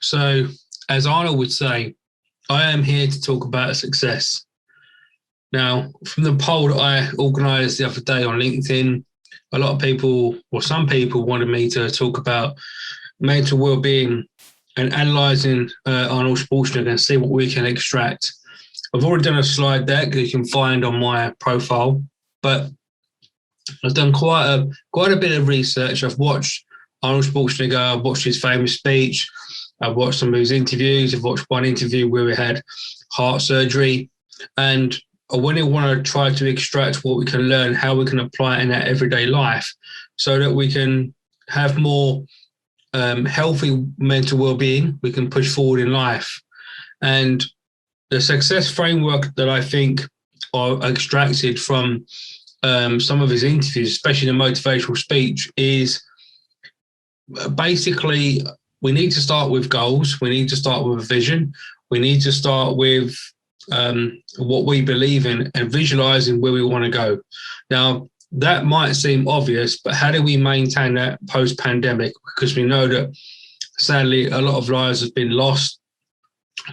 So, as Arnold would say, I am here to talk about success. Now, from the poll that I organised the other day on LinkedIn, a lot of people, or some people, wanted me to talk about mental well-being and analysing Arnold Schwarzenegger and see what we can extract. I've already done a slide deck that you can find on my profile, but I've done quite a bit of research. I've watched Arnold Schwarzenegger, I've watched his famous speech, I've watched some of his interviews, I've watched one interview where he had heart surgery, and I want to try to extract what we can learn, how we can apply it in our everyday life so that we can have more healthy mental well-being, we can push forward in life. And the success framework that I think are extracted from some of his interviews, especially the motivational speech, is basically we need to start with goals. We need to start with a vision. We need to start with what we believe in and visualizing where we want to go. Now, that might seem obvious, but how do we maintain that post-pandemic? Because we know that sadly a lot of lives have been lost.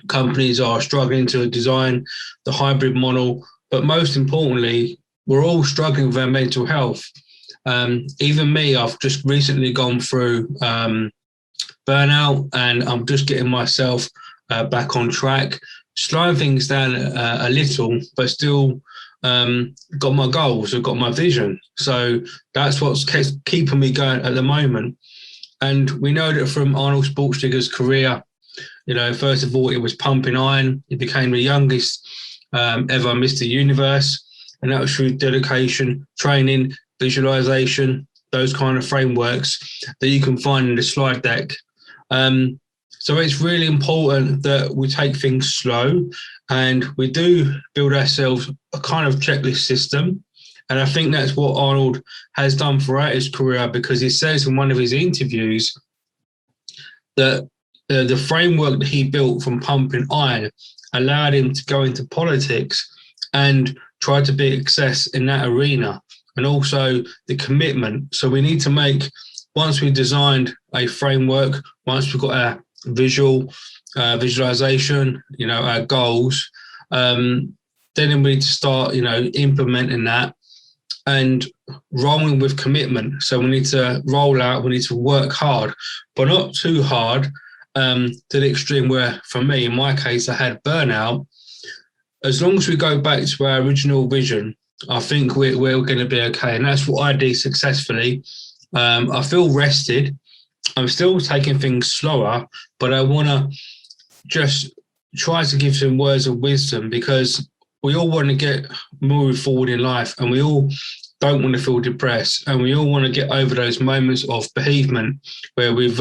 Companies are struggling to design the hybrid model, but most importantly, we're all struggling with our mental health. Even me, I've just recently gone through burnout, and I'm just getting myself back on track, slowing things down a little, but still got my goals, I've got my vision. So that's what's keeping me going at the moment. And we know that from Arnold Schwarzenegger's career, first of all, it was pumping iron. He became the youngest ever Mr. Universe, and that was through dedication, training, visualization, those kind of frameworks that you can find in the slide deck. So it's really important that we take things slow and we do build ourselves a kind of checklist system. And I think that's what Arnold has done throughout his career, because he says in one of his interviews that the framework that he built from pumping iron allowed him to go into politics and try to be success in that arena, and also the commitment. So we need to make, once we've designed a framework, once we've got our visualization, our goals, then we need to start, implementing that and rolling with commitment. So we need to roll out, we need to work hard, but not too hard to the extreme where, for me, in my case, I had burnout. As long as we go back to our original vision, I think we're going to be okay. And that's what I did successfully. I feel rested. I'm still taking things slower, but I want to just try to give some words of wisdom, because we all want to get moving forward in life, and we all don't want to feel depressed, and we all want to get over those moments of bereavement where we've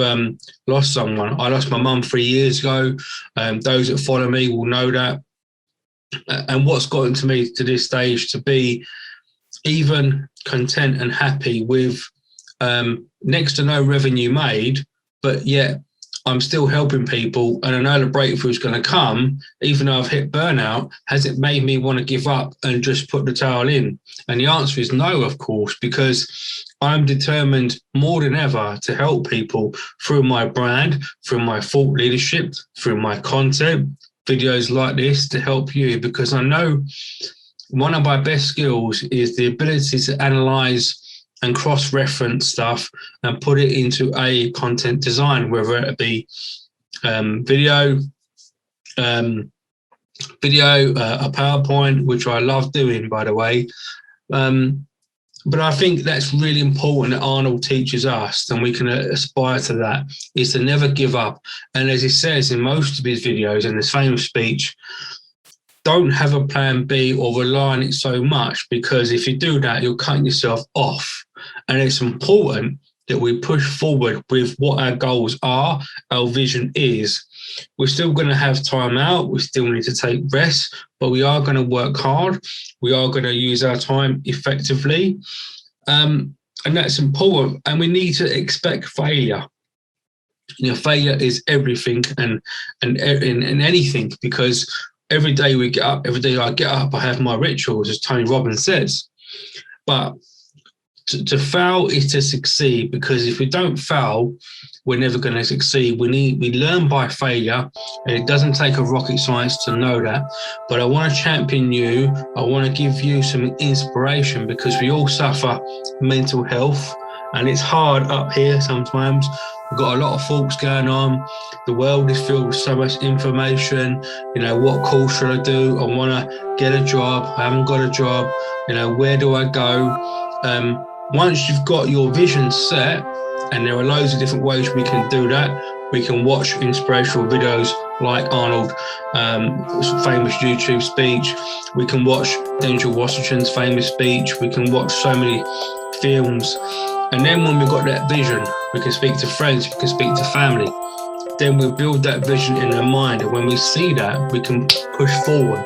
lost someone. I lost my mum 3 years ago. Those that follow me will know that. And what's gotten to me to this stage to be even content and happy with next to no revenue made, but yet I'm still helping people, and I know the breakthrough is going to come, even though I've hit burnout. Has it made me want to give up and just put the towel in? And the answer is no, of course, because I'm determined more than ever to help people through my brand, through my thought leadership, through my content, videos like this, to help you, because I know one of my best skills is the ability to analyze and cross-reference stuff and put it into a content design, whether it be video, a PowerPoint, which I love doing, by the way. But I think that's really important that Arnold teaches us, and we can aspire to that, is to never give up. And as he says in most of his videos and his famous speech, don't have a plan B or rely on it so much, because if you do that, you'll cut yourself off. And it's important that we push forward with what our goals are, our vision is. We're still going to have time out. We still need to take rest, but we are going to work hard. We are going to use our time effectively. And that's important. And we need to expect failure. Failure is everything and anything, because every day we get up, every day I get up, I have my rituals, as Tony Robbins says. But to fail is to succeed, because if we don't fail, we're never going to succeed. We learn by failure, and it doesn't take a rocket science to know that. But I want to champion you. I want to give you some inspiration, because we all suffer mental health, and it's hard up here sometimes. We've got a lot of thoughts going on. The world is filled with so much information. You know, what course should I do? I want to get a job. I haven't got a job. You know, where do I go? Once you've got your vision set, and there are loads of different ways we can do that. We can watch inspirational videos like Arnold, famous YouTube speech. We can watch Denzel Washington's famous speech. We can watch so many films. And then when we've got that vision, we can speak to friends, we can speak to family. Then we build that vision in our mind. And when we see that, we can push forward.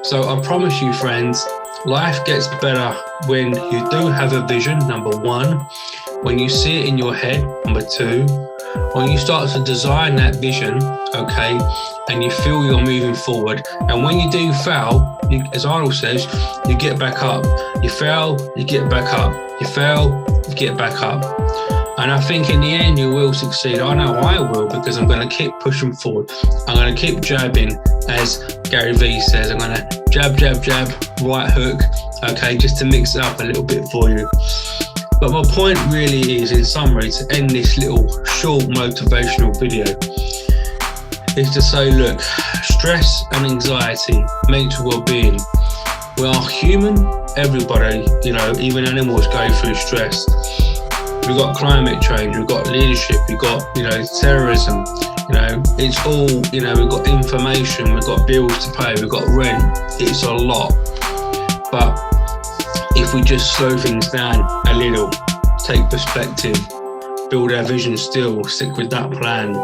So I promise you, friends, life gets better when you do have a vision, number one. When you see it in your head, number two. When you start to design that vision, okay, and you feel you're moving forward. And when you do fail, as Arnold says, you get back up. You fail, you get back up. You fail, you get back up. And I think in the end, you will succeed. I know I will, because I'm going to keep pushing forward. I'm going to keep jabbing, as Gary Vee says. I'm going to jab, jab, jab, right hook, okay, just to mix it up a little bit for you. But my point really is, in summary, to end this little short motivational video, is to say, look, stress and anxiety, mental well-being, we are human. Everybody, you know, even animals go through stress. We've got climate change, we've got leadership, we've got, you know, terrorism, you know, it's all, you know, we've got information, we've got bills to pay, we've got rent. It's a lot. But if we just slow things down a little, take perspective, build our vision still, stick with that plan,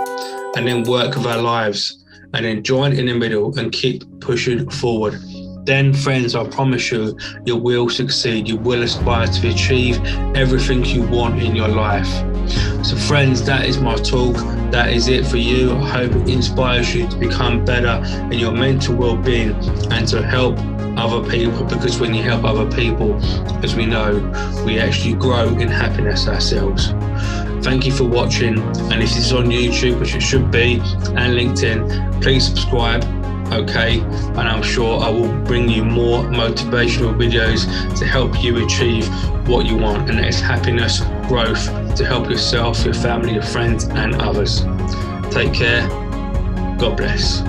and then work with our lives, and then join in the middle and keep pushing forward, then, friends, I promise you, you will succeed. You will aspire to achieve everything you want in your life. So, friends, that is my talk. That is it for you. I hope it inspires you to become better in your mental well-being and to help other people, because when you help other people, as we know, we actually grow in happiness ourselves. Thank you for watching, and if this is on YouTube, which it should be, and LinkedIn, please subscribe, okay? And I'm sure I will bring you more motivational videos to help you achieve what you want, and that is happiness, growth, to help yourself, your family, your friends, and others. Take care. God bless.